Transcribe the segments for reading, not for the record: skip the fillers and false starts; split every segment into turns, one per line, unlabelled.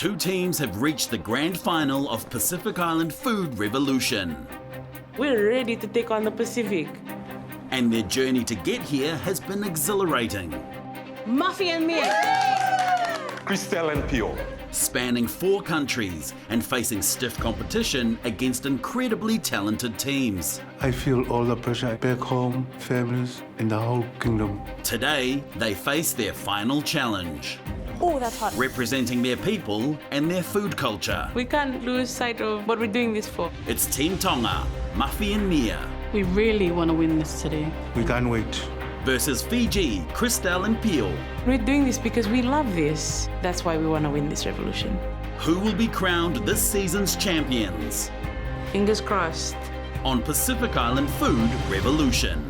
two teams have reached the grand final of Pacific Island Food Revolution.
We're ready to take on the Pacific.
And their journey to get here has been exhilarating.
Muffy and Mia.
Christelle and Pio.
Spanning 4 countries and facing stiff competition against incredibly talented teams.
I feel all the pressure back home, families, and the whole kingdom.
Today, they face their final challenge.
Oh, that's hot.
Representing their people and their food culture.
We can't lose sight of what we're doing this for.
It's Team Tonga, Muffy and Mia.
We really want to win this today.
We can't wait.
Versus Fiji, Christelle and Pio.
We're doing this because we love this. That's why we want to win this revolution.
Who will be crowned this season's champions?
Fingers crossed.
On Pacific Island Food Revolution.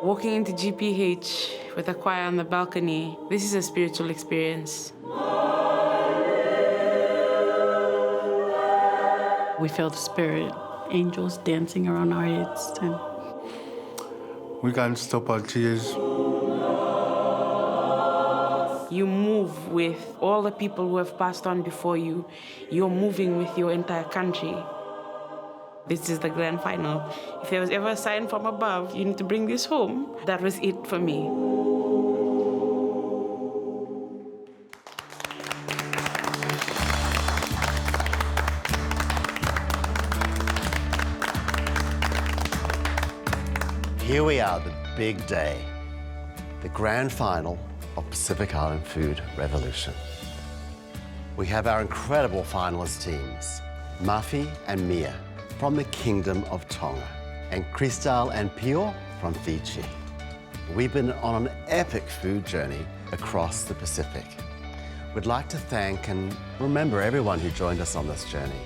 Walking into GPH with a choir on the balcony, this is a spiritual experience.
We feel the spirit, angels dancing around our heads. And
We can't stop our tears.
You move with all the people who have passed on before you. You're moving with your entire country. This is the grand final. If there was ever a sign from above, you need to bring this home, that was it for me.
Here we are, the big day, the grand final of Pacific Island Food Revolution. We have our incredible finalist teams, Muffy and Mia from the Kingdom of Tonga, and Christelle and Pio from Fiji. We've been on an epic food journey across the Pacific. We'd like to thank and remember everyone who joined us on this journey.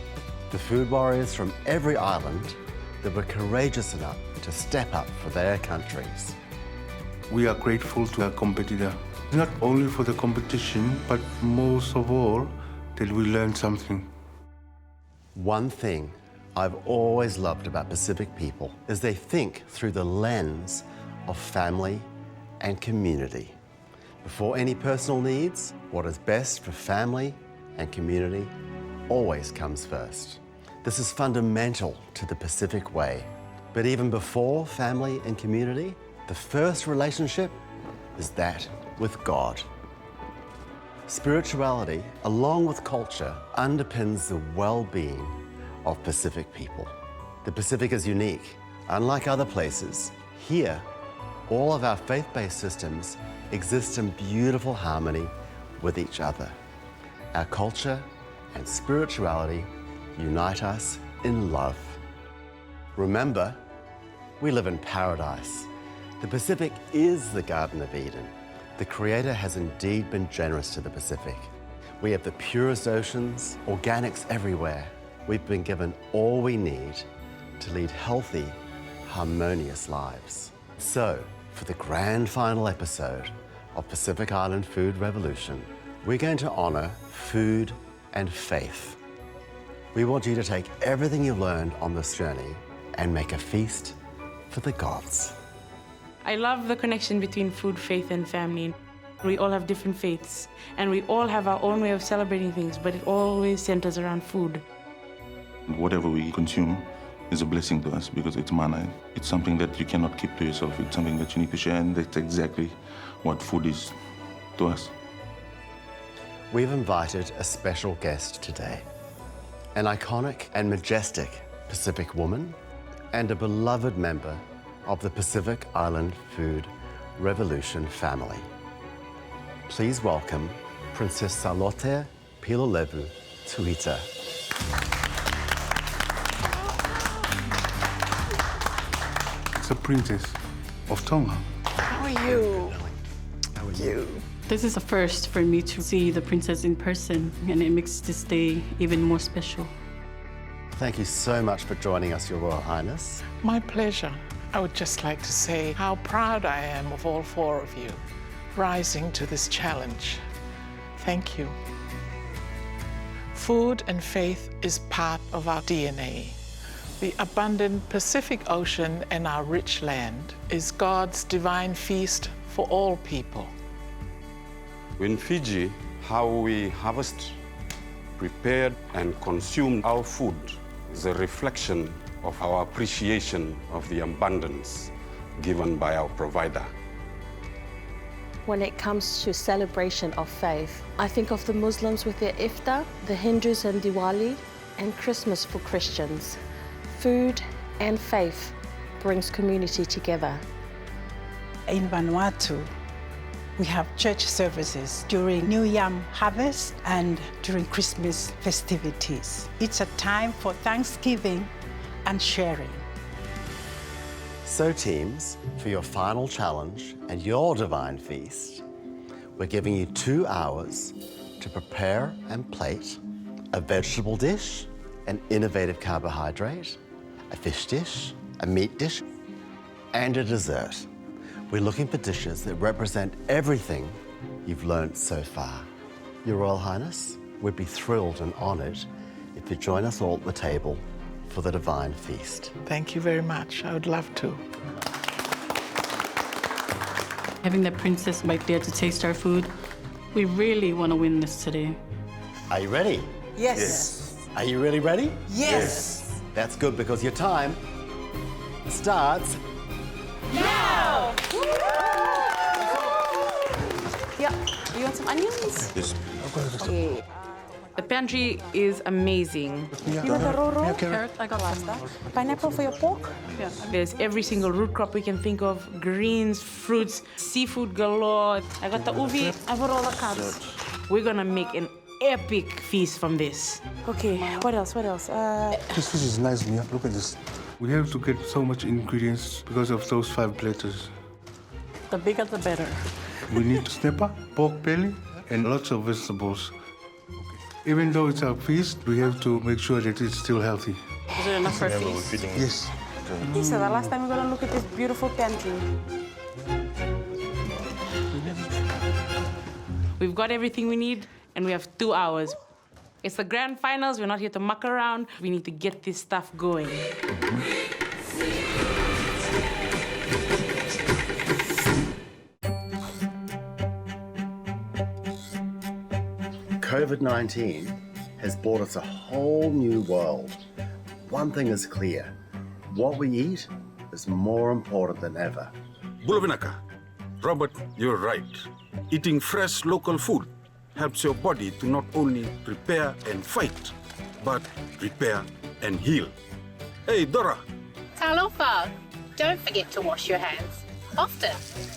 The food warriors from every island that were courageous enough to step up for their countries.
We are grateful to our competitor, not only for the competition, but most of all, that we learned something.
One thing I've always loved about Pacific people is they think through the lens of family and community. Before any personal needs, what is best for family and community always comes first. This is fundamental to the Pacific way. But even before family and community, the first relationship is that with God. Spirituality, along with culture, underpins the well-being of Pacific people. The Pacific is unique. Unlike other places, here, all of our faith-based systems exist in beautiful harmony with each other. Our culture and spirituality unite us in love. Remember, we live in paradise. The Pacific is the Garden of Eden. The Creator has indeed been generous to the Pacific. We have the purest oceans, organics everywhere. We've been given all we need to lead healthy, harmonious lives. So, for the grand final episode of Pacific Island Food Revolution, we're going to honor food and faith. We want you to take everything you've learned on this journey and make a feast for the gods.
I love the connection between food, faith, and family. We all have different faiths, and we all have our own way of celebrating things, but it always centers around food.
Whatever we consume is a blessing to us because it's manna. It's something that you cannot keep to yourself. It's something that you need to share, and that's exactly what food is to us.
We've invited a special guest today, an iconic and majestic Pacific woman and a beloved member of the Pacific Island Food Revolution family. Please welcome Princess Salote Pilolevu Tuita.
It's a princess of Tonga.
How are you?
How are you?
This is a first for me to see the princess in person, and it makes this day even more special.
Thank you so much for joining us, Your Royal Highness.
My pleasure. I would just like to say how proud I am of all four of you rising to this challenge. Thank you. Food and faith is part of our DNA. The abundant Pacific Ocean and our rich land is God's divine feast for all people.
In Fiji, how we harvest, prepare, and consume our food is a reflection of our appreciation of the abundance given by our provider.
When it comes to celebration of faith, I think of the Muslims with their iftar, the Hindus and Diwali, and Christmas for Christians. Food and faith brings community together.
In Vanuatu, we have church services during New Yam harvest and during Christmas festivities. It's a time for Thanksgiving and sharing.
So teams, for your final challenge and your divine feast, we're giving you 2 hours to prepare and plate a vegetable dish, an innovative carbohydrate, a fish dish, a meat dish, and a dessert. We're looking for dishes that represent everything you've learned so far. Your Royal Highness, we'd be thrilled and honored if you join us all at the table for the divine feast.
Thank you very much. I would love to.
Having the princess right there to taste our food, we really want to win this today.
Are you ready?
Yes.
Are you really ready?
Yes.
That's good because your time starts
now! Yeah, you want some onions?
Yes.
Okay. The pantry is amazing.
You want the roro?
Carrot, I got pasta.
Pineapple for your pork?
Yeah.
There's every single root crop we can think of, greens, fruits, seafood galore. I got the ubi.
I got all the carbs.
We're gonna make an epic feast from this.
Okay, what else?
This fish is nice, Mia. Look at this. We have to get so much ingredients because of those 5 platters.
The bigger the better.
We need snapper, pork belly, and lots of vegetables. Even though it's our feast, we have to make sure that it's still healthy.
Is it enough for a feast?
Yes.
This is the last time we're gonna look at this beautiful pantry.
We've got everything we need, and we have 2 hours. It's the grand finals. We're not here to muck around. We need to get this stuff going.
COVID-19 has brought us a whole new world. One thing is clear, what we eat is more important than ever.
Bulavinaka, Robert, you're right. Eating fresh local food helps your body to not only prepare and fight, but repair and heal. Hey, Dora.
Talofa, don't forget to wash your hands, often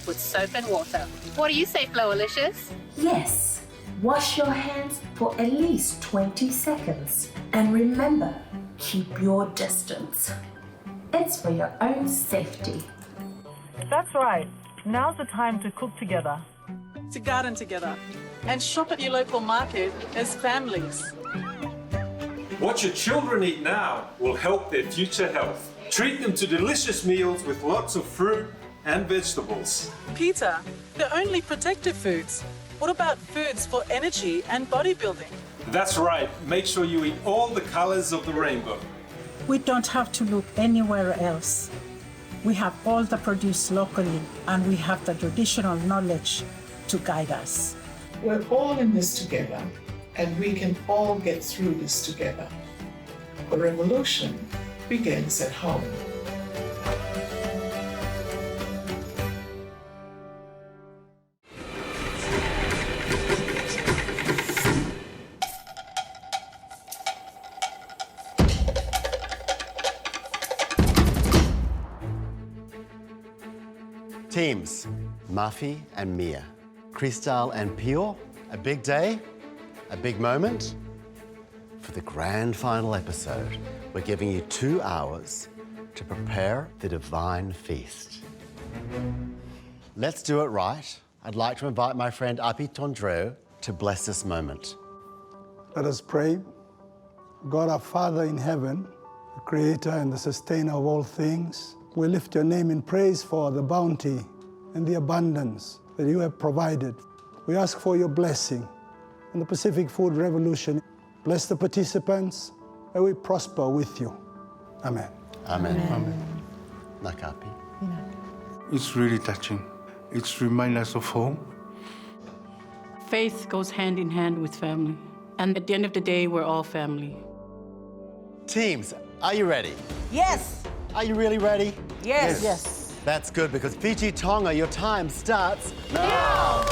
with soap and water. What do you say, Floalicious?
Yes. Wash your hands for at least 20 seconds. And remember, keep your distance. It's for your own safety.
That's right. Now's the time to cook together.
To garden together and shop at your local market as families.
What your children eat now will help their future health. Treat them to delicious meals with lots of fruit and vegetables.
Peter, they're only protective foods. What about foods for energy and bodybuilding?
That's right. Make sure you eat all the colors of the rainbow.
We don't have to look anywhere else. We have all the produce locally, and we have the traditional knowledge to guide us.
We're all in this together, and we can all get through this together. The revolution begins at home.
Teams, Mafi and Mia, Cristal and Pio, a big day, a big moment. For the grand final episode, we're giving you 2 hours to prepare the divine feast. Let's do it right. I'd like to invite my friend Api Tondreu to bless this moment.
Let us pray. God our Father in heaven, the creator and the sustainer of all things, we lift your name in praise for the bounty and the abundance that you have provided. We ask for your blessing on the Pacific Food Revolution. Bless the participants, and we prosper with you. Amen.
Amen.
Amen.
Nakapi.
It's really touching. It's remind us of home.
Faith goes hand in hand with family. And at the end of the day, we're all family.
Teams, are you ready?
Yes.
Are you really ready?
Yes. Yes.
That's good, because Fiji Tonga, your time starts now.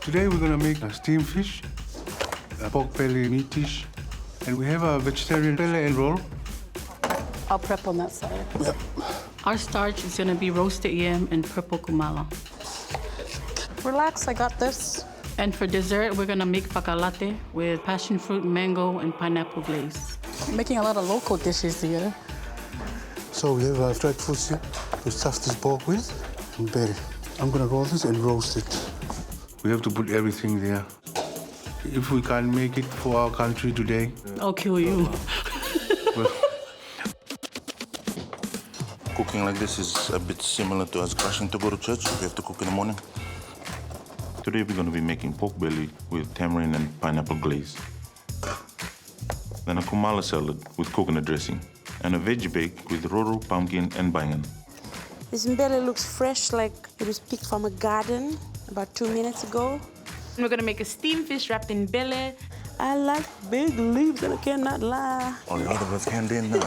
Today we're gonna make a steamed fish, a pork belly meat dish, and we have a vegetarian pele and roll.
I'll prep on that side. Yep. Our starch is gonna be roasted yam and purple kumala.
Relax, I got this.
And for dessert, we're gonna make whakalate with passion fruit, mango, and pineapple glaze.
Making a lot of local dishes here.
So we have dried fruits here to stuff this pork with and berry. I'm gonna roll this and roast it. We have to put everything there. If we can't make it for our country today,
I'll kill you.
well,
Cooking like this is a bit similar to us rushing to go to church. We have to cook in the morning. Today we're going to be making pork belly with tamarind and pineapple glaze. Then a kumala salad with coconut dressing. And a veggie bake with roro, pumpkin, and bangan.
This mbele looks fresh, like it was picked from a garden about 2 minutes ago.
We're gonna make a steamed fish wrapped in bele.
I like big leaves and I cannot lie.
All the other ones can't deny.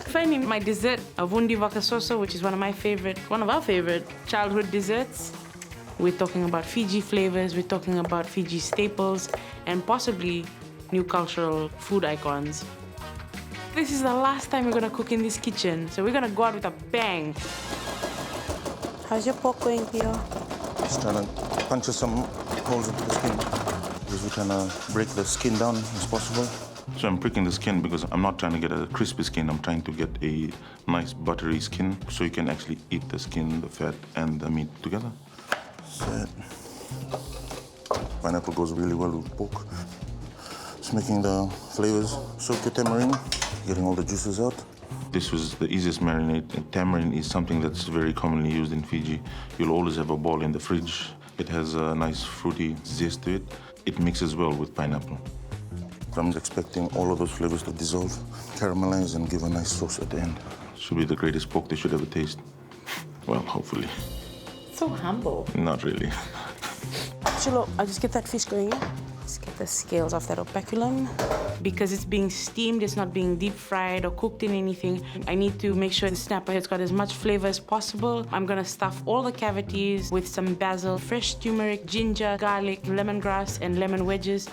Finally, my dessert, avundi vakasoso, which is one of our favorite childhood desserts. We're talking about Fiji flavors, we're talking about Fiji staples, and possibly new cultural food icons. This is the last time we're gonna cook in this kitchen, so we're gonna go out with a bang.
How's your pork going, Pio?
Just trying to punch some holes into the skin. Because we're trying to break the skin down as possible. So I'm pricking the skin because I'm not trying to get a crispy skin. I'm trying to get a nice buttery skin so you can actually eat the skin, the fat, and the meat together. Set. Pineapple goes really well with pork. Just making the flavors. Soak your tamarind, getting all the juices out. This was the easiest marinade. Tamarind is something that's very commonly used in Fiji. You'll always have a ball in the fridge. It has a nice fruity zest to it. It mixes well with pineapple. I'm expecting all of those flavors to dissolve, caramelize, and give a nice sauce at the end. Should be the greatest pork they should ever taste. Well, hopefully.
So humble.
Not really.
Chilo, I'll just get that fish going, yeah? Let's get the scales off that operculum.
Because it's being steamed, it's not being deep fried or cooked in anything. I need to make sure the snapper has got as much flavor as possible. I'm gonna stuff all the cavities with some basil, fresh turmeric, ginger, garlic, lemongrass, and lemon wedges.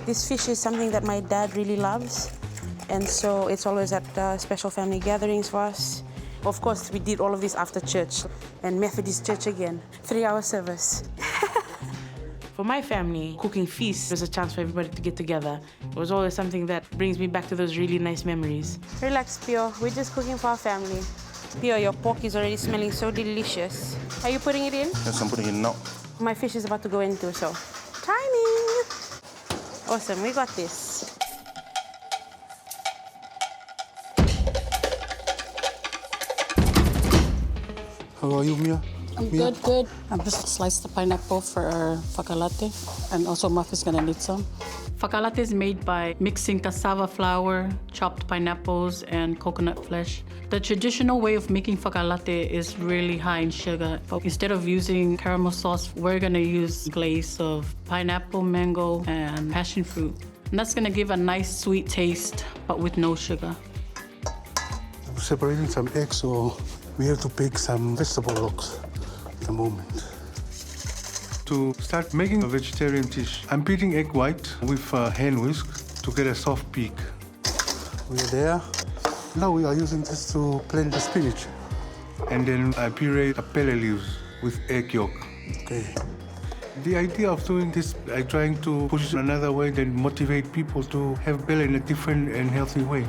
This fish is something that my dad really loves, and so it's always at special family gatherings for us. Of course, we did all of this after church, and Methodist church again, 3-hour service.
For my family, cooking feasts was a chance for everybody to get together. It was always something that brings me back to those really nice memories.
Relax, Pio. We're just cooking for our family. Pio, your pork is already smelling so delicious. Are you putting it in?
Yes, I'm putting it now.
My fish is about to go in too, so timing. Awesome, we got this.
how are you, Mia?
I'm good, good. I'm just sliced the pineapple for our whakalate, and also Muff is gonna need some. Whakalate is made by mixing cassava flour, chopped pineapples, and coconut flesh. The traditional way of making whakalate is really high in sugar. But instead of using caramel sauce, we're gonna use glaze of pineapple, mango, and passion fruit. And that's gonna give a nice sweet taste, but with no sugar.
I'm separating some eggs, so we have to pick some vegetable logs at the moment. To start making a vegetarian dish, I'm beating egg white with a hand whisk to get a soft peak. We are there. Now we are using this to blend the spinach. And then I puree pele leaves with egg yolk. Okay. The idea of doing this, I'm trying to push it another way, then motivate people to have bele in a different and healthy way.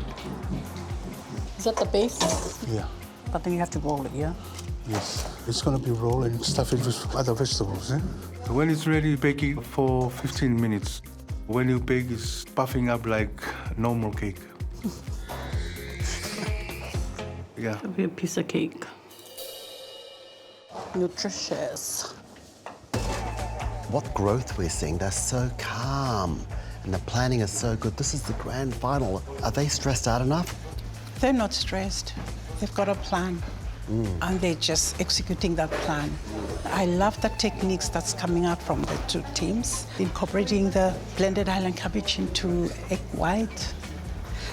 Is that the base?
Yeah.
But then you have to roll it, yeah?
Yes. It's going to be rolled and stuffed with other vegetables. Eh? When it's ready, bake it for 15 minutes. When you bake, it's puffing up like normal cake. Yeah.
It'll be a piece of cake. Nutritious.
What growth we're seeing. They're so calm and the planning is so good. This is the grand final. Are they stressed out enough?
They're not stressed. They've got a plan. And they're just executing that plan. I love the techniques that's coming out from the two teams, incorporating the blended island cabbage into egg white.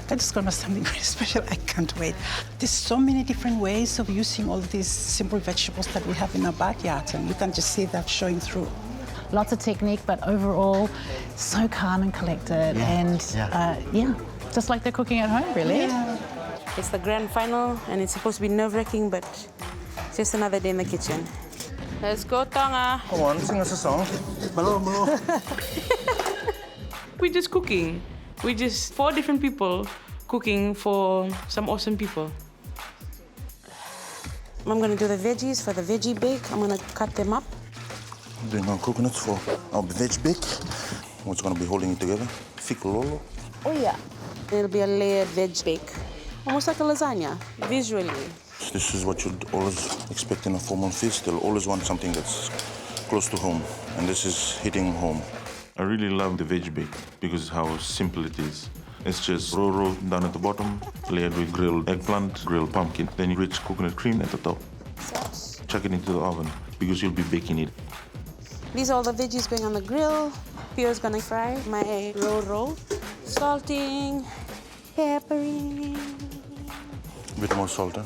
That is going to be something very special. I can't wait. There's so many different ways of using all these simple vegetables that we have in our backyard, and you can just see that showing through.
Lots of technique, but overall, so calm and collected. Yeah, just like they're cooking at home, really.
Yeah. It's the grand final, and it's supposed to be nerve-wracking, but it's just another day in the kitchen. Let's go, Tonga.
Come on, sing us a song.
Malo.
We're just cooking. We're just 4 different people cooking for some awesome people.
I'm gonna do the veggies for the veggie bake. I'm gonna cut them up.
Doing our coconuts for our veg bake. What's going to be holding it together? Ficololo.
Oh, yeah. It'll be a layered veg bake. Almost like a lasagna, visually.
This is what you'd always expect in a formal feast. They'll always want something that's close to home, and this is hitting home.
I really love the veg bake because how simple it is. It's just roll down at the bottom, layered with grilled eggplant, grilled pumpkin, then rich coconut cream at the top. Chuck it into the oven because you'll be baking it.
These are all the veggies going on the grill. Pio's gonna fry my roll. Salting, peppering.
A bit more salt, huh?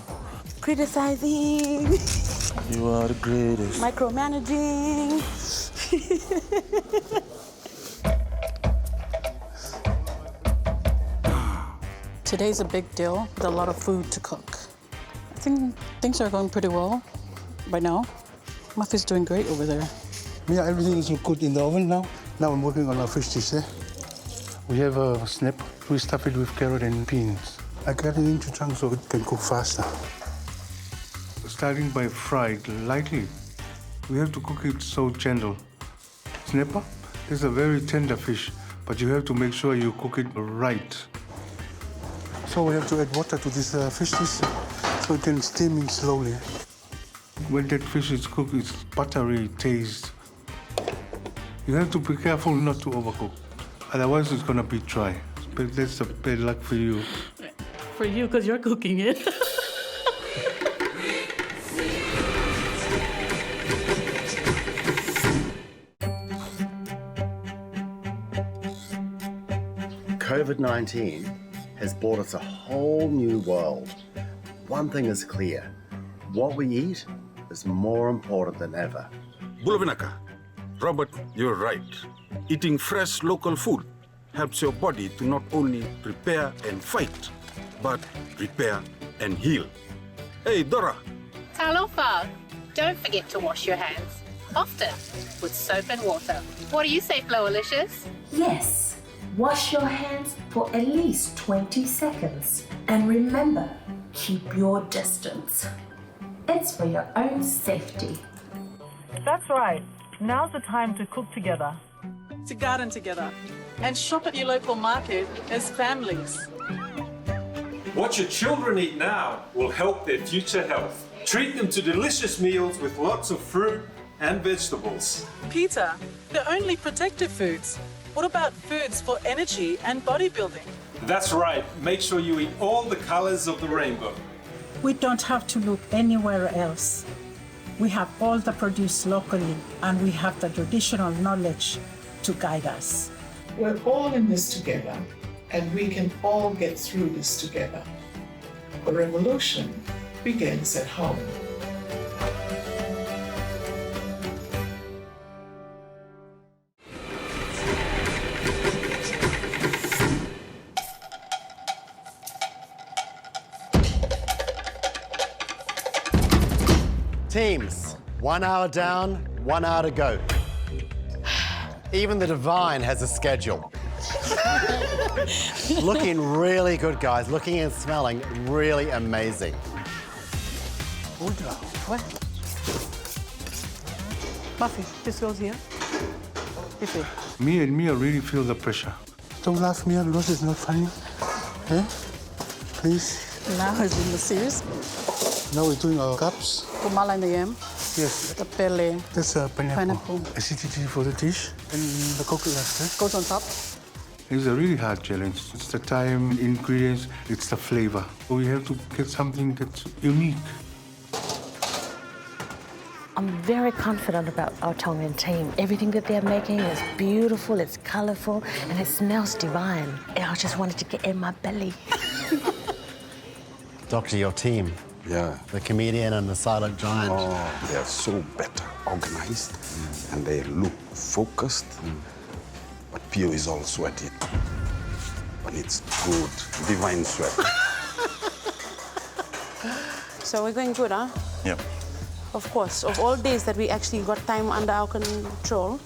Criticizing.
You are the greatest.
Micromanaging.
Today's a big deal with a lot of food to cook. I think things are going pretty well by now. Muffy's doing great over there.
Yeah, everything is good in the oven now. Now I'm working on our fish dish. We have a snap. We stuff it with carrot and beans. I cut it into chunks so it can cook faster. Starting by fried lightly. We have to cook it so gentle. Snapper is a very tender fish, but you have to make sure you cook it right. So we have to add water to this fish dish so it can steam in slowly. When that fish is cooked, it's buttery taste. You have to be careful not to overcook. Otherwise, it's gonna be dry. But that's a bad luck for you.
For you, because you're cooking it.
COVID-19 has brought us a whole new world. One thing is clear. What we eat is more important than ever.
Bulavinaka, Robert, you're right. Eating fresh local food helps your body to not only prepare and fight, but repair and heal. Hey, Dora.
Talofa, don't forget to wash your hands, often with soap and water. What do you say, Flowalicious?
Yes, wash your hands for at least 20 seconds. And remember, keep your distance. It's for your own safety.
That's right. Now's the time to cook together,
to garden together, and shop at your local market as families.
What your children eat now will help their future health. Treat them to delicious meals with lots of fruit and vegetables.
Peter, the only protective foods. What about foods for energy and bodybuilding?
That's right. Make sure you eat all the colors of the rainbow.
We don't have to look anywhere else. We have all the produce locally, and we have the traditional knowledge to guide us.
We're all in this together, and we can all get through this together. The revolution begins at home.
Teams, 1 hour down, 1 hour to go. Even the divine has a schedule. Looking really good, guys. Looking and smelling really amazing.
What? Buffy, this goes here.
Me and Mia really feel the pressure. Don't laugh, Mia, because it's not funny. Eh? Please.
Now it's in the series.
Now we're doing our cups.
Kumala and the yam.
Yes.
The pele.
That's a pineapple. Acidity for the dish. And the coconut.
Goes on top.
It's a really hard challenge. It's the time, ingredients, it's the flavor. We have to get something that's unique.
I'm very confident about our Tongan team. Everything that they're making is beautiful, it's colourful, and it smells divine. And I just wanted to get in my belly.
Doctor, your team.
Yeah.
The comedian and the silent giant.
Oh, they're so better organized and they look focused. But Pio is all sweaty. But it's good, divine sweat.
So we're going good, huh?
Yep.
Of course, of all days that we actually got time under our control,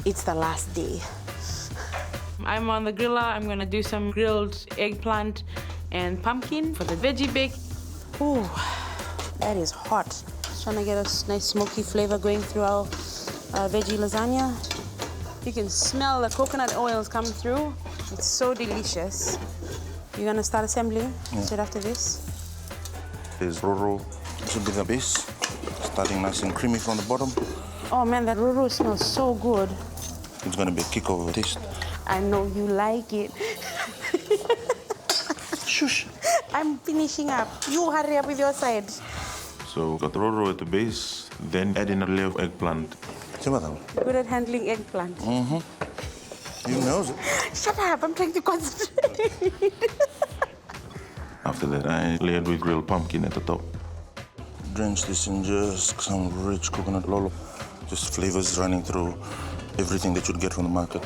it's the last day.
I'm on the griller. I'm gonna do some grilled eggplant and pumpkin for the veggie bake.
Ooh, that is hot. Trying to get a nice smoky flavor going through our veggie lasagna. You can smell the coconut oils come through. It's so delicious. You're gonna start assembling straight after this?
There's roro. This will be the base. Starting nice and creamy from the bottom.
Oh man, that roro smells so good.
It's gonna be a kick of a taste.
I know you like it.
Shush.
I'm finishing up. You hurry up with your side.
So got roro at the base, then add in a layer of eggplant.
Good at handling eggplant.
Mm-hmm. You knows it.
Shut up, I'm trying to concentrate.
After that, I layered with grilled pumpkin at the top. Drench this in just some rich coconut lolo. Just flavors running through everything that you'd get from the market.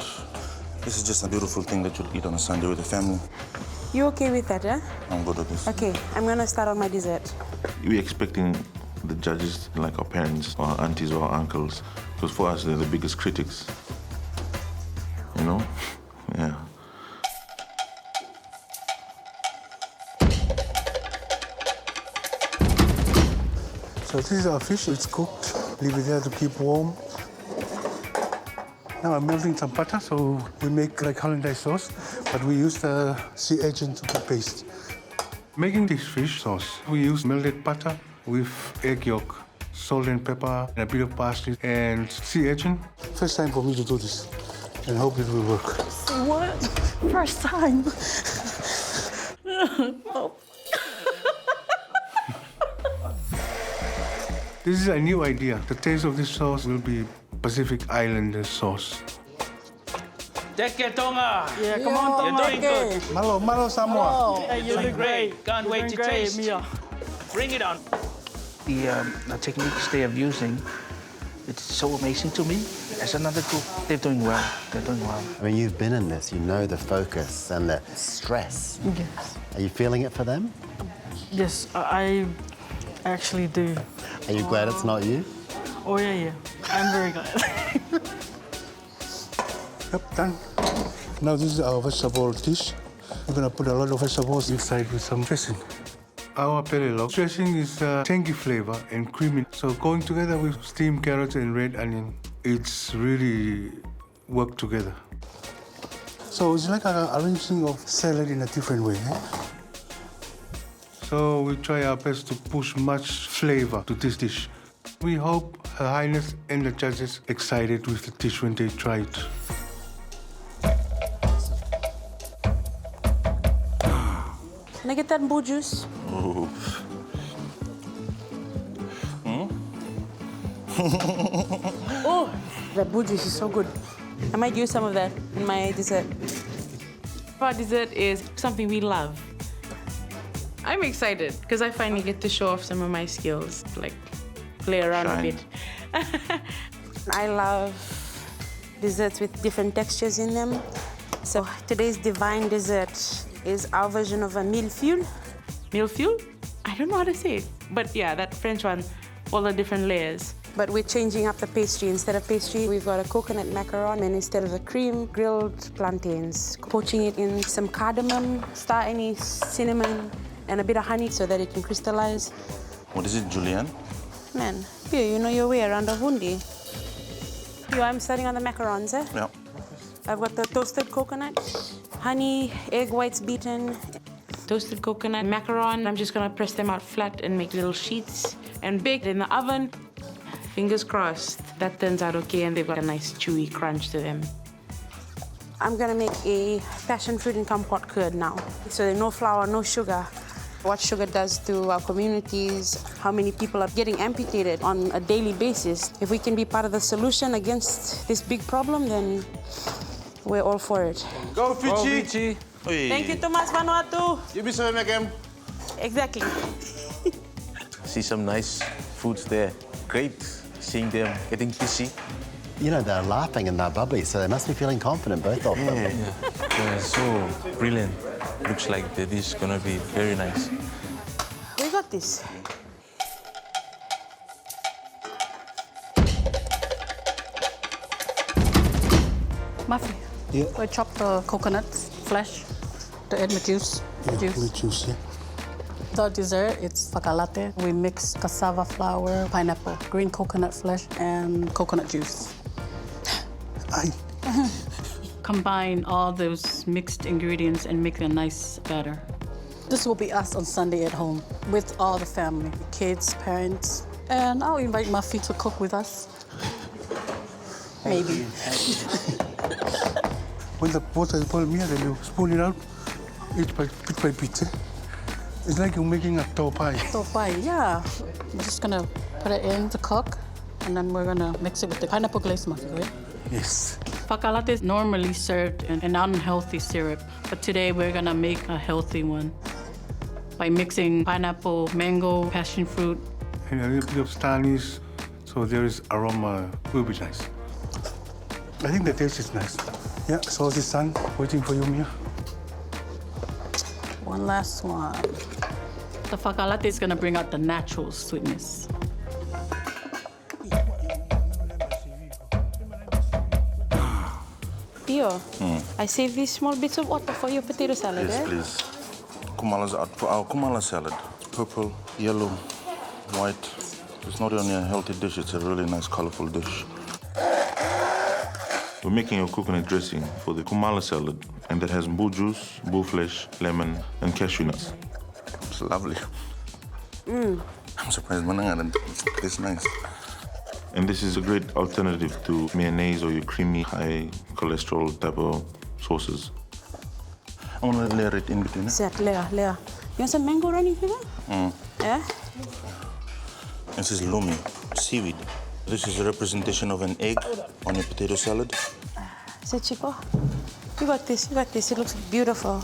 This is just a beautiful thing that you'd eat on a Sunday with the family.
You okay with that, huh?
I'm good with this.
Okay, I'm gonna start on my dessert.
We're expecting the judges, like our parents, or our aunties, or our uncles, because for us, they're the biggest critics. You know? Yeah.
So this is our fish, it's cooked. Leave it there to keep warm. Now I'm melting some butter, so we make like hollandaise sauce, but we use the sea agent to paste. Making this fish sauce, we use melted butter with egg yolk, salt and pepper, and a bit of parsley and sea agent. First time for me to do this, and hope it will work.
What? First time. Oh.
This is a new idea. The taste of this sauce will be Pacific Islander sauce.
Teke Tonga!
Yeah, come on, Tonga.
You're doing good.
Malo Samoa.
Oh, you're doing great. Can't wait to taste.
Mia.
Bring it on. The techniques they are using, it's so amazing to me. As another cook, they're doing well. They're doing well.
I mean, you've been in this, you know the focus and the stress.
Yes.
Are you feeling it for them?
Yes, I actually do.
Are you glad it's not you?
Oh, yeah. I'm very glad.
Yep, done. Now this is our vegetable dish. We're gonna put a lot of vegetables inside with some dressing. Our pelelo dressing is a tangy flavor and creamy. So going together with steamed carrots and red onion, it's really worked together. So it's like an arranging of salad in a different way. Eh? So we try our best to push much flavor to this dish. We hope Her Highness and the judges excited with the dish when they try it.
Can I get that boo juice?
Ooh.
Oh, that boo juice is so good. I might use some of that in my dessert.
Our dessert is something we love. I'm excited because I finally get to show off some of my skills, like play around a bit.
I love desserts with different textures in them. So today's divine dessert is our version of a millefeuille.
Millefeuille? I don't know how to say it, but yeah, that French one, all the different layers.
But we're changing up the pastry. Instead of pastry, we've got a coconut macaron, and instead of the cream, grilled plantains. Poaching it in some cardamom, star anise, cinnamon, and a bit of honey so that it can crystallize.
What is it, Julian?
Man, you know your way around a hundi. I'm starting on the macarons, eh?
Yeah.
I've got the toasted coconut, honey, egg whites beaten.
Toasted coconut, macaron. I'm just gonna press them out flat and make little sheets and bake in the oven. Fingers crossed that turns out okay and they've got a nice chewy crunch to them.
I'm gonna make a passion fruit and kumquat curd now. So there's no flour, no sugar. What sugar does to our communities, how many people are getting amputated on a daily basis. If we can be part of the solution against this big problem, then we're all for it.
Go Fiji!
Thank you, Thomas Vanuatu.
You be so again.
Exactly.
See some nice foods there. Great seeing them getting busy.
You know, they're laughing and they're bubbly, so they must be feeling confident, both of them.
Yeah. They're so brilliant. Looks like the dish is gonna be very nice.
We got this.
Muffy, we chop the coconut flesh to add the juice.
With juice, yeah.
The dessert, it's whakalate. We mix cassava flour, pineapple, green coconut flesh, and coconut juice. Combine all those mixed ingredients and make a nice batter. This will be us on Sunday at home with all the family, kids, parents, and I'll invite Muffy to cook with us. Maybe.
When the water is boiling, then you spoon it out, each bit by bit. It's like you're making a tau pie.
Tau pie, yeah. I'm just gonna put it in to cook, and then we're gonna mix it with the pineapple glaze muffin, right?
Yes.
Whakalate is normally served in an unhealthy syrup, but today we're gonna make a healthy one by mixing pineapple, mango, passion fruit.
And a little bit of star anise, so there is aroma. Will be nice. I think the taste is nice. Yeah, sauce is done. Waiting for you, Mia.
One last one. The whakalate is gonna bring out the natural sweetness.
Tio, I saved these small bits of water for your potato salad,
Yes,
eh?
please. Kumala's out for our kumala salad. Purple, yellow, white. It's not only a healthy dish, it's a really nice, colorful dish. We're making a coconut dressing for the kumala salad, and that has boo juice, boo flesh, lemon, and cashew nuts. It's lovely. I'm surprised Mananga, it's nice. And this is a great alternative to mayonnaise or your creamy, high cholesterol type of sauces. I want to layer it in between.
Set, layer. You want some mango running here? Yeah?
This is lumi, seaweed. This is a representation of an egg on your potato salad.
Set, Chico. You got this. It looks beautiful.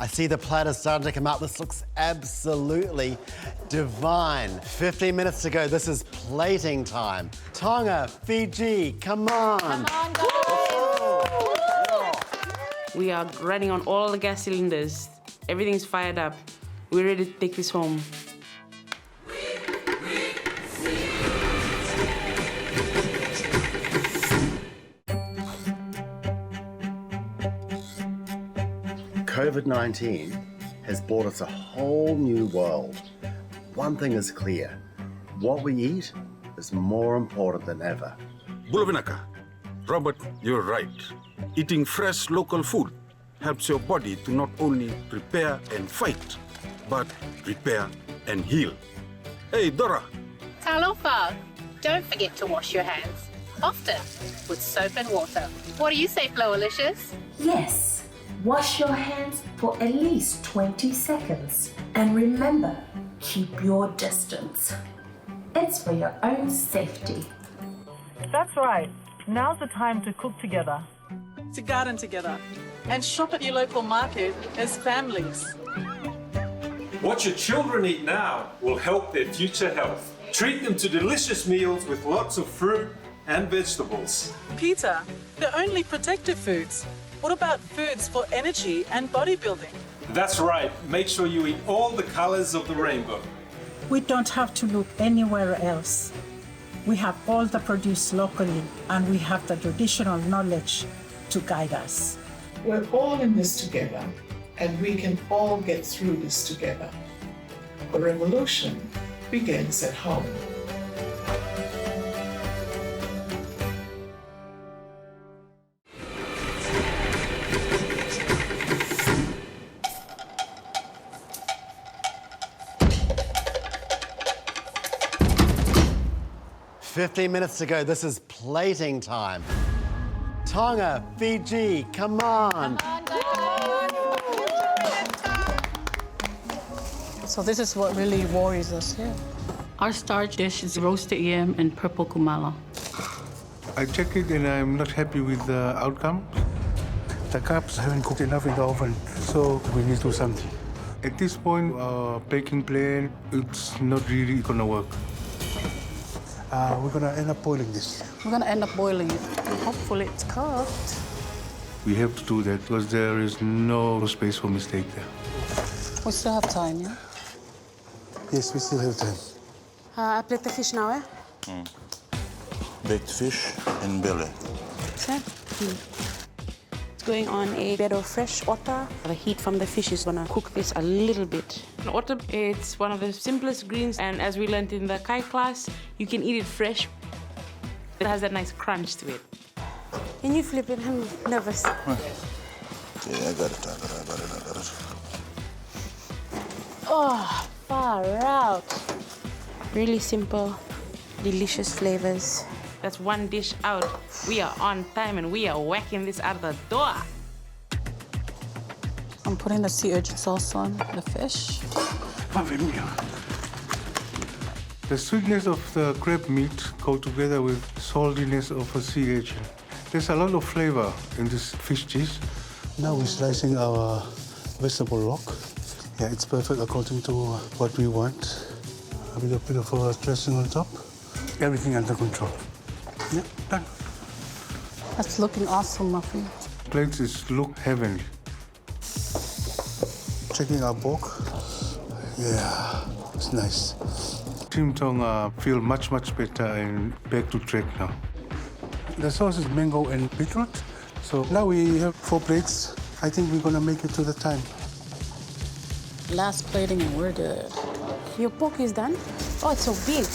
I see the platter starting to come out. This looks absolutely divine. 15 minutes to go. This is plating time. Tonga, Fiji, come on.
Come on, guys. We are running on all the gas cylinders. Everything's fired up. We're ready to take this home.
COVID-19 has brought us a whole new world. One thing is clear. What we eat is more important than ever.
Bulavinaka, Robert, you're right. Eating fresh local food helps your body to not only prepare and fight, but repair and heal. Hey, Dora.
Talofa, don't forget to wash your hands, often with soap and water. What do you say, Flowalicious?
Yes, Wash your hands for at least 20 seconds. And remember, keep your distance. It's for your own safety.
That's right. Now's the time to cook together.
To garden together and shop at your local market as families.
What your children eat now will help their future health. Treat them to delicious meals with lots of fruit and vegetables.
Peter, they're only protective foods. What about foods for energy and bodybuilding?
That's right. Make sure you eat all the colors of the rainbow.
We don't have to look anywhere else. We have all the produce locally, and we have the traditional knowledge to guide us.
We're all in this together, and we can all get through this together. The revolution begins at home.
"15 minutes to go. This is plating time. Tonga, Fiji, come on.
So this is what really worries us here. Our starch dish is roasted yam and purple kumala.
I check it and I'm not happy with the outcome. The cups haven't cooked enough in the oven, so we need to do something. At this point, our baking plan, it's not really gonna work. We're gonna end up boiling this.
We're gonna end up boiling it. Hopefully it's cooked.
We have to do that because there is no space for mistake there.
We still have time, yeah?
Yes, we still have time.
I plate the fish now, eh?
Baked fish and belly.
Sir? It's going on a bed of fresh otter. The heat from the fish is gonna cook this a little bit.
Otter, it's one of the simplest greens, and as we learned in the Kai class, you can eat it fresh. It has that nice crunch to it.
Can you flip it? I'm nervous.
Yeah, I got it.
Oh, far out. Really simple, delicious flavors.
That's one dish out. We are on time and we are whacking this out of the door.
I'm putting the sea urchin sauce on the fish.
The sweetness of the crab meat go together with saltiness of a sea urchin. There's a lot of flavor in this fish dish. Now we're slicing our vegetable rock. Yeah, it's perfect according to what we want. A little bit of dressing on top. Everything under control. Yeah, done.
That's looking awesome, Muffy.
Plates is look heavenly. Checking our pork. Yeah, it's nice. Team Tonga feel much better and back to track now. The sauce is mango and beetroot. So now we have 4 plates. I think we're gonna make it to the time.
Last plating and we're good.
Your pork is done? Oh, it's so big.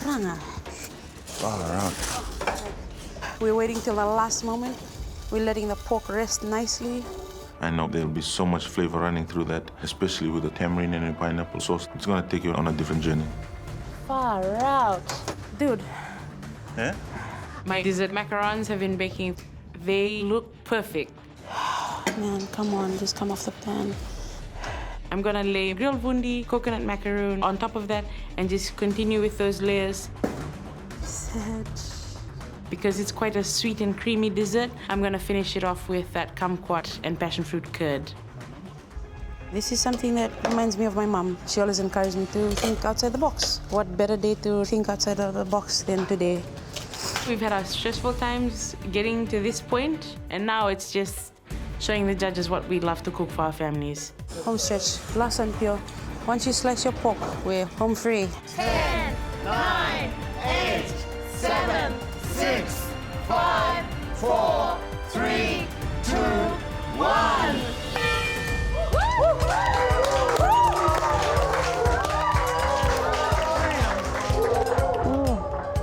Ranga.
All around.
We're waiting till the last moment. We're letting the pork rest nicely.
I know there'll be so much flavor running through that, especially with the tamarind and the pineapple sauce. It's gonna take you on a different journey.
Far out. Dude.
Yeah?
My dessert macarons have been baking. They look perfect.
Man, come on, just come off the pan.
I'm gonna lay grilled bundi, coconut macaroon on top of that and just continue with those layers.
Sad.
Because it's quite a sweet and creamy dessert, I'm gonna finish it off with that kumquat and passion fruit curd.
This is something that reminds me of my mom. She always encouraged me to think outside the box. What better day to think outside of the box than today?
We've had our stressful times getting to this point, and now it's just showing the judges what we love to cook for our families.
Home stretch, last and pure. Once you slice your pork, we're home free.
10, 9, 8, 7, 6, 5, 4, 3, 2, 1.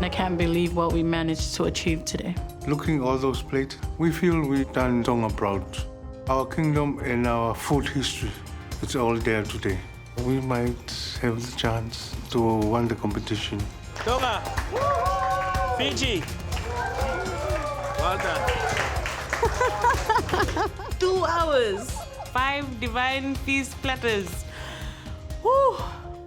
I can't believe what we managed to achieve today.
Looking all those plates, we feel we've done Tonga proud. Our kingdom and our food history, it's all there today. We might have the chance to win the competition.
Tonga! Fiji! Well done.
2 hours. 5 divine feast platters. Whew.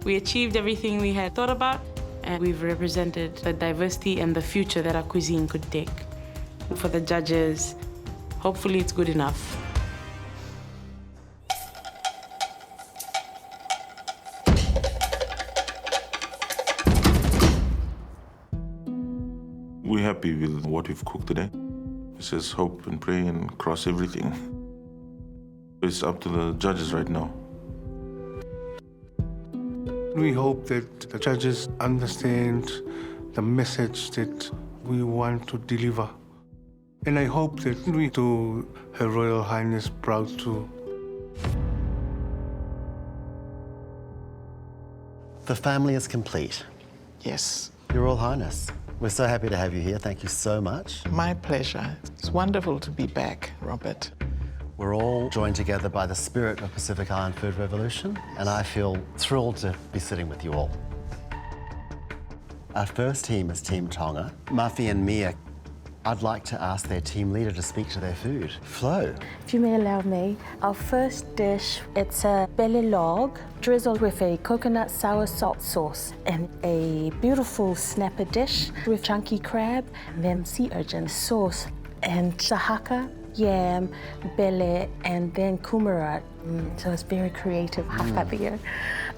We achieved everything we had thought about, and we've represented the diversity and the future that our cuisine could take. For the judges, hopefully it's good enough.
We're happy with what we've cooked today. It says hope and pray and cross everything. It's up to the judges right now.
We hope that the judges understand the message that we want to deliver. And I hope that we do Her Royal Highness proud too.
The family is complete.
Yes.
Your Royal Highness, we're so happy to have you here. Thank you so much.
My pleasure. It's wonderful to be back, Robert.
We're all joined together by the spirit of Pacific Island Food Revolution, and I feel thrilled to be sitting with you all. Our first team is Team Tonga. Mafi and Mia, I'd like to ask their team leader to speak to their food. Flo.
If you may allow me, our first dish, it's a belly log drizzled with a coconut sour salt sauce and a beautiful snapper dish with chunky crab and then sea urchin sauce and sahaka, yam, bele, and then kumara. So it's very creative, hakabiya.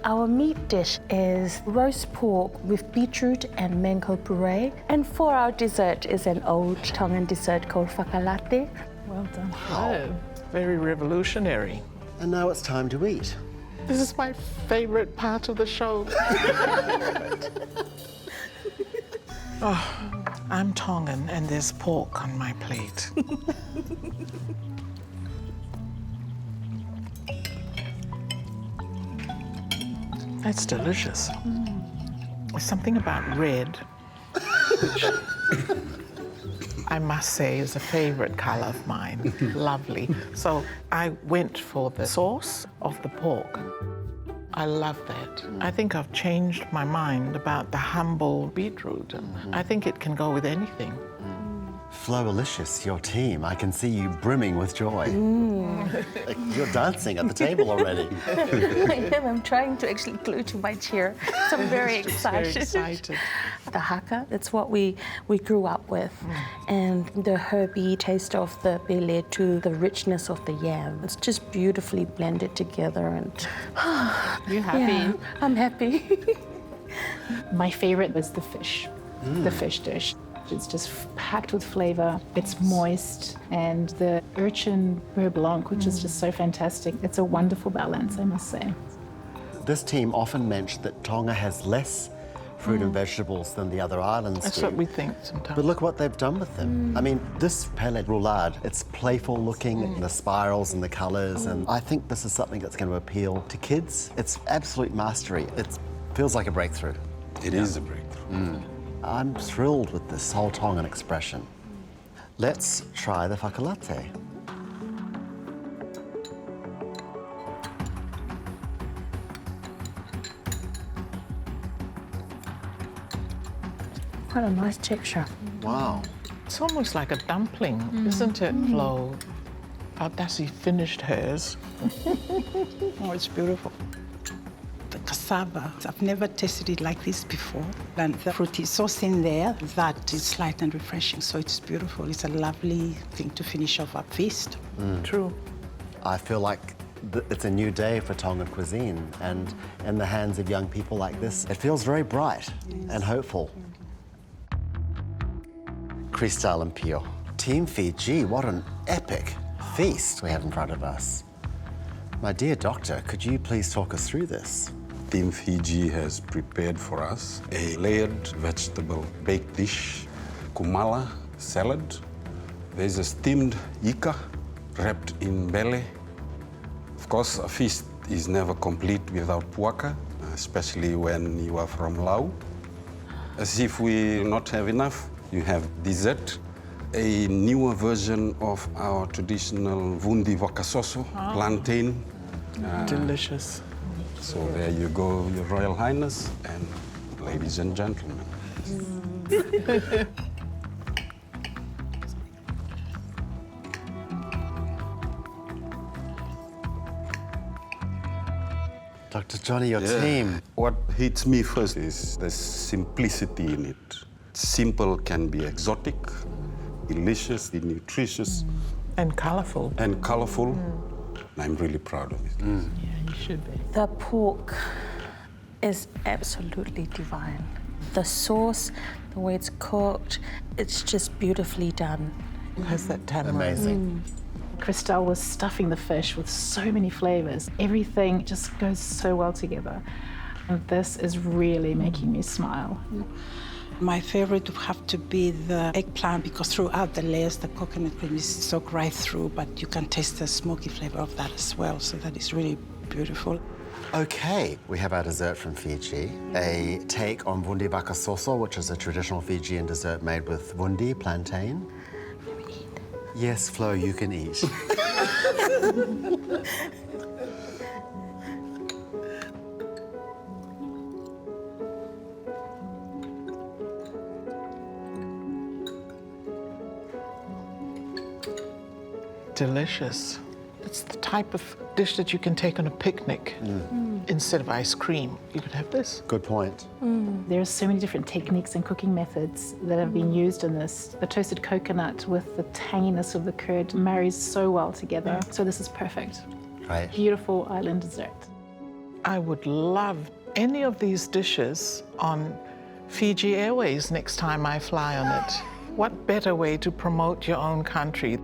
Our meat dish is roast pork with beetroot and mango puree. And for our dessert is an old Tongan dessert called whakalate.
Well done. Wow. Very revolutionary.
And now it's time to eat.
This is my favorite part of the show. Oh, I'm Tongan and there's pork on my plate. That's delicious. There's something about red, which I must say is a favorite color of mine. Lovely. So I went for the sauce of the pork. I love that. I think I've changed my mind about the humble beetroot. I think it can go with anything.
Flowalicious, your team. I can see you brimming with joy. You're dancing at the table already.
I am. I'm trying to actually glue to my chair. So I'm very excited.
Very excited.
The haka, it's what we grew up with. And the herby taste of the bele to the richness of the yam. It's just beautifully blended together. And
you're happy?
Yeah, I'm happy.
My favorite was the fish, the fish dish. It's just packed with flavor, it's moist, and the urchin beurre blanc, which is just so fantastic. It's a wonderful balance, I must say.
This team often mentioned that Tonga has less fruit and vegetables than the other islands
That's
do.
what we think sometimes.
But look what they've done with them. I mean, this pellet roulade, it's playful looking, the spirals and the colors, and I think this is something that's going to appeal to kids. It's absolute mastery. It feels like a breakthrough.
It is a breakthrough.
I'm thrilled with this whole Tongan expression. Let's try the whakalate.
What a nice texture.
Wow.
It's almost like a dumpling, isn't it, Flo? Dasi finished hers.
Oh, it's beautiful. The cassava, I've never tasted it like this before. And the fruity sauce in there, that is light and refreshing, so it's beautiful. It's a lovely thing to finish off a feast.
True.
I feel like it's a new day for Tongan cuisine, and in the hands of young people like this, it feels very bright and hopeful. Cristal and Pio. Team Fiji, what an epic feast we have in front of us. My dear doctor, could you please talk us through this?
Team Fiji has prepared for us a layered vegetable baked dish, kumala salad. There's a steamed ika wrapped in bele. Of course, a feast is never complete without puaka, especially when you are from Laos. As if we not have enough, you have dessert, a newer version of our traditional vundi wakasoso, plantain.
Delicious.
So there you go, Your Royal Highness and ladies and gentlemen.
Dr. Johnny, your team.
What hits me first is the simplicity in it. Simple can be exotic, delicious, nutritious.
And colorful.
And colorful. And I'm really proud of it.
Yeah, you should be.
The pork is absolutely divine. The sauce, the way it's cooked, it's just beautifully done.
It has that tamarind.
Amazing.
Christelle was stuffing the fish with so many flavors. Everything just goes so well together. And this is really making me smile.
My favorite would have to be the eggplant because throughout the layers, the coconut cream is soaked right through, but you can taste the smoky flavor of that as well. So that is really beautiful.
Okay, we have our dessert from Fiji, a take on vundi baka soso, which is a traditional Fijian dessert made with vundi, plantain. Yes, Flo, you can eat.
Delicious. It's the type of dish that you can take on a picnic. Instead of ice cream, you could have this.
Good point.
There are so many different techniques and cooking methods that have been used in this. The toasted coconut with the tanginess of the curd marries so well together. So this is perfect.
Right.
Beautiful island dessert.
I would love any of these dishes on Fiji Airways next time I fly on it. What better way to promote your own country?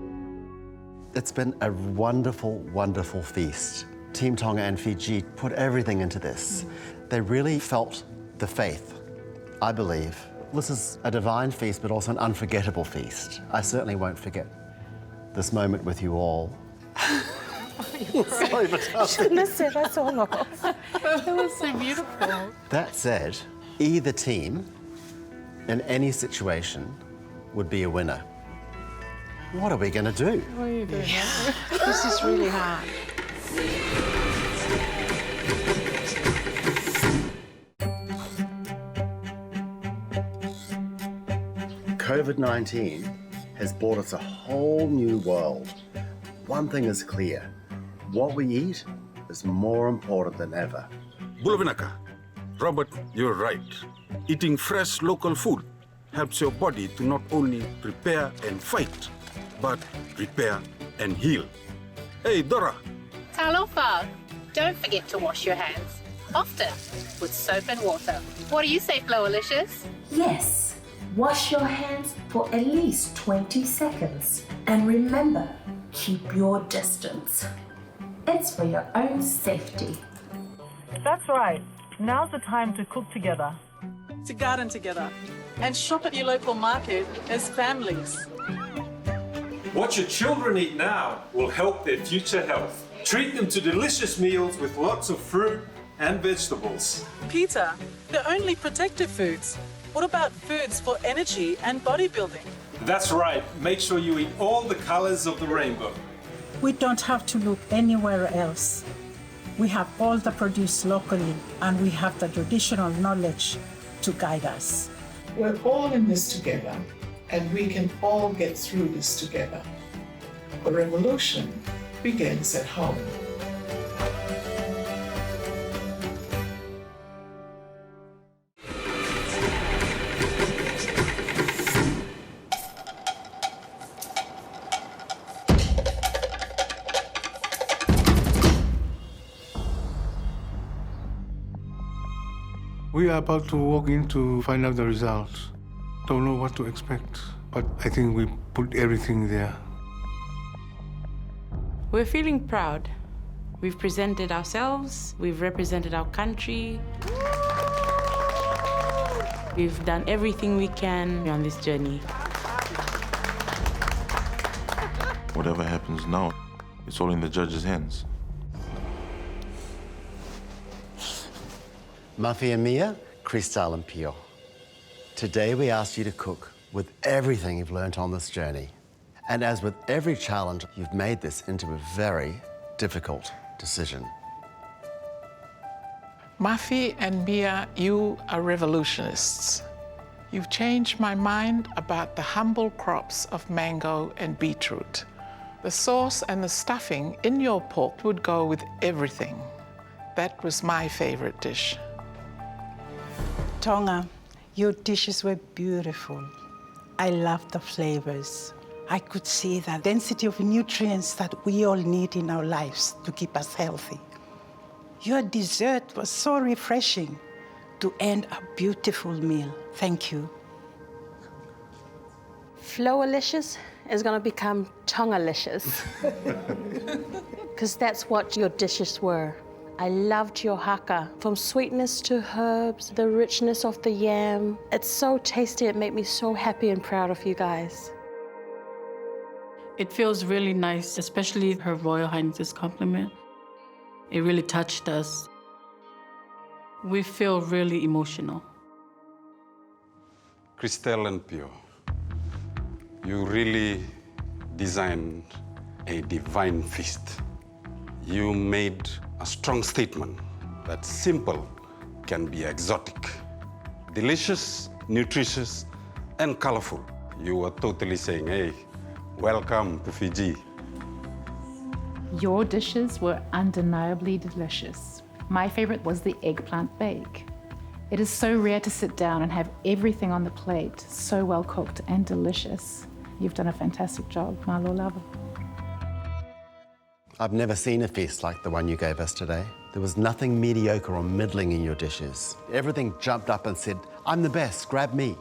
It's been a wonderful, wonderful feast. Team Tonga and Fiji put everything into this. They really felt the faith, I believe. This is a divine feast, but also an unforgettable feast. I certainly won't forget this moment with you all. Sorry for touching.
Shouldn't have said us all off.
That was so beautiful.
That said, either team, in any situation, would be a winner. What are we going to do?
What are you doing? This is really hard.
COVID-19 has brought us a whole new world. One thing is clear. What we eat is more important than ever.
Bulavinaka, Robert, you're right. Eating fresh local food helps your body to not only prepare and fight, but repair and heal. Hey, Dora.
Talofa, don't forget to wash your hands, often with soap and water. What do you say, Flowalicious?
Yes, wash your hands for at least 20 seconds. And remember, keep your distance. It's for your own safety.
That's right. Now's the time to cook together.
To garden together and shop at your local market as families.
What your children eat now will help their future health. Treat them to delicious meals with lots of fruit and vegetables.
Peter, they're only protective foods. What about foods for energy and bodybuilding?
That's right. Make sure you eat all the colors of the rainbow.
We don't have to look anywhere else. We have all the produce locally, and we have the traditional knowledge to guide us.
We're all in this together, and we can all get through this together. The revolution begins at home.
We are about to walk in to find out the results. Don't know what to expect, but I think we put everything there.
We're feeling proud. We've presented ourselves, we've represented our country. We've done everything we can on this journey.
Whatever happens now, it's all in the judge's hands.
Mafi and Mia, Christelle and Pio. Today we asked you to cook with everything you've learnt on this journey. And as with every challenge, you've made this into a very difficult decision.
Mafi and Mia, you are revolutionists. You've changed my mind about the humble crops of mango and beetroot. The sauce and the stuffing in your pork would go with everything. that was my favorite dish.
Tonga, your dishes were beautiful. I loved the flavors. I could see the density of nutrients that we all need in our lives to keep us healthy. Your dessert was so refreshing to end a beautiful meal. Thank you.
Flourlicious is going to become Tongalicious. Because that's what your dishes were. I loved your haka, from sweetness to herbs, the richness of the yam. It's so tasty, it made me so happy and proud of you guys.
It feels really nice, especially Her Royal Highness's compliment. It really touched us. We feel really emotional.
Christelle and Pio, you really designed a divine feast. You made a strong statement that simple can be exotic. Delicious, nutritious, and colorful. You were totally saying, hey, welcome to Fiji.
Your dishes were undeniably delicious. My favorite was the eggplant bake. It is so rare to sit down and have everything on the plate, so well cooked and delicious. You've done a fantastic job, Malo Lava.
I've never seen a feast like the one you gave us today. There was nothing mediocre or middling in your dishes. Everything jumped up and said, I'm the best, grab me.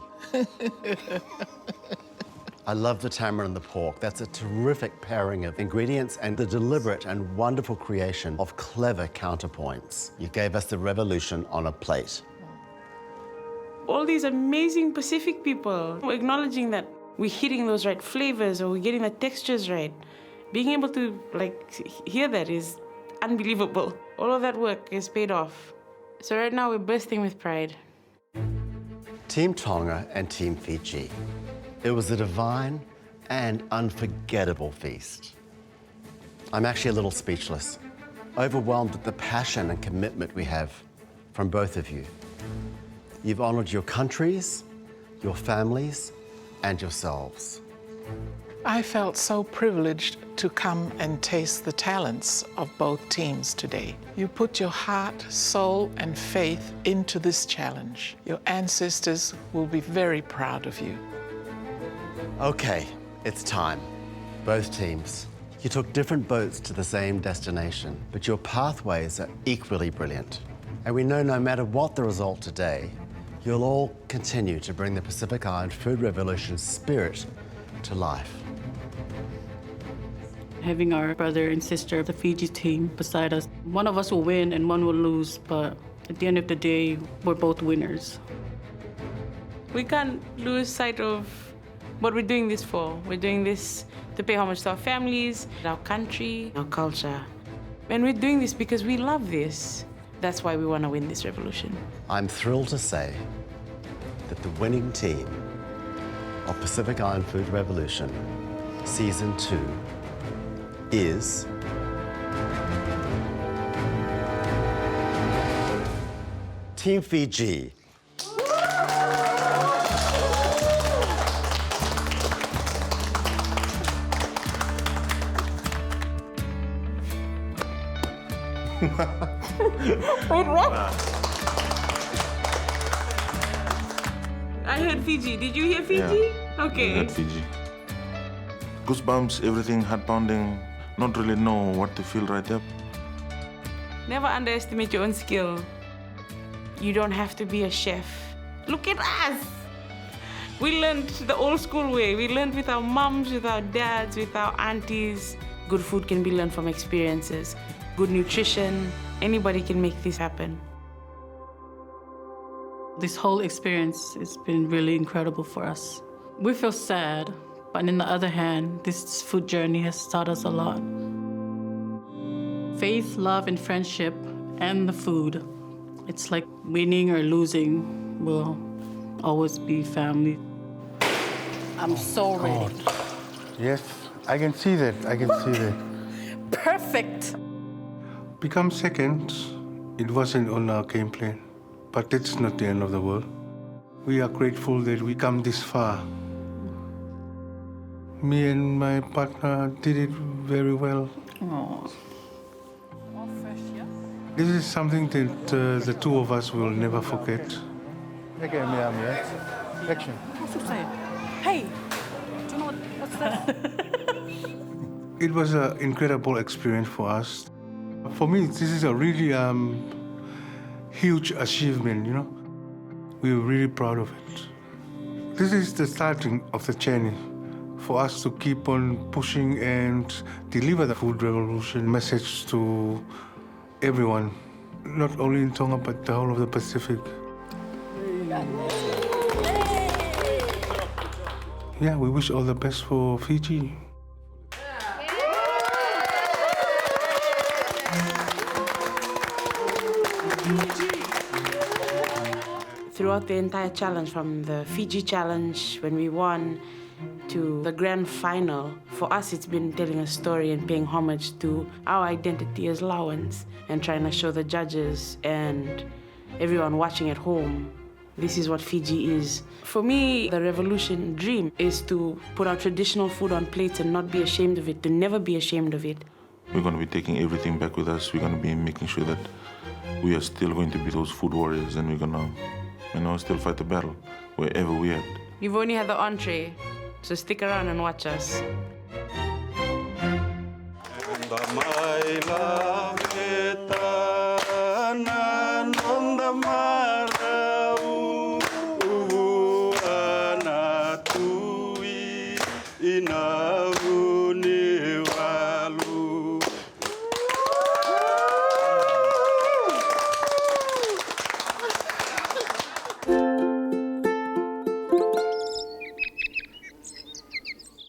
I love the tamarind and the pork. That's a terrific pairing of ingredients and the deliberate and wonderful creation of clever counterpoints. You gave us the revolution on a plate.
All these amazing Pacific people acknowledging that we're hitting those right flavors or we're getting the textures right. Being able to hear that is unbelievable. All of that work is paid off. So right now we're bursting with pride.
Team Tonga and Team Fiji. It was a divine and unforgettable feast. I'm actually a little speechless, overwhelmed at the passion and commitment we have from both of you. You've honored your countries, your families, and yourselves.
I felt so privileged to come and taste the talents of both teams today. You put your heart, soul, and faith into this challenge. Your ancestors will be very proud of you.
Okay, it's time. Both teams. You took different boats to the same destination, but your pathways are equally brilliant. And we know no matter what the result today, you'll all continue to bring the Pacific Island Food Revolution spirit to life.
Having our brother and sister of the Fiji team beside us, one of us will win and one will lose, but at the end of the day, we're both winners.
We can't lose sight of what we're doing this for. We're doing this to pay homage to our families, our country, our culture. And we're doing this because we love this. That's why we want to win this revolution.
I'm thrilled to say that the winning team of Pacific Island Food Revolution Season 2 is Team Fiji.
Wait, what? I heard Fiji. Did you hear Fiji?
Yeah,
okay.
I heard Fiji. Goosebumps, everything, heart pounding, not really know what to feel right there.
Never underestimate your own skill. You don't have to be a chef. Look at us. We learned the old school way. We learned with our moms, with our dads, with our aunties. Good food can be learned from experiences. Good nutrition. Anybody can make this happen.
This whole experience has been really incredible for us. We feel sad, but on the other hand, this food journey has taught us a lot. Faith, love, and friendship, and the food. It's like winning or losing will always be family. I'm so ready.
Yes, I can see that. I can see that.
Perfect.
Become second, it wasn't on our game plan, but it's not the end of the world. We are grateful that we come this far. Me and my partner did it very well.
Aww.
This is something that the two of us will never forget. Okay, action.
What's it saying? Hey, do you know what's that?
It was an incredible experience for us. For me, this is a really huge achievement, you know. We're really proud of it. This is the starting of the journey for us to keep on pushing and deliver the food revolution message to everyone, not only in Tonga, but the whole of the Pacific. Yeah, we wish all the best for Fiji.
Throughout the entire challenge, from the Fiji challenge when we won to the grand final, for us it's been telling a story and paying homage to our identity as Lauans and trying to show the judges and everyone watching at home this is what Fiji is. For me, the revolution dream is to put our traditional food on plates and not be ashamed of it, to never be ashamed of it.
We're going to be taking everything back with us. We're going to be making sure that we are still going to be those food warriors, and we're going to, still fight the battle wherever we're at.
You've only had the entree, so stick around and watch us.
My love.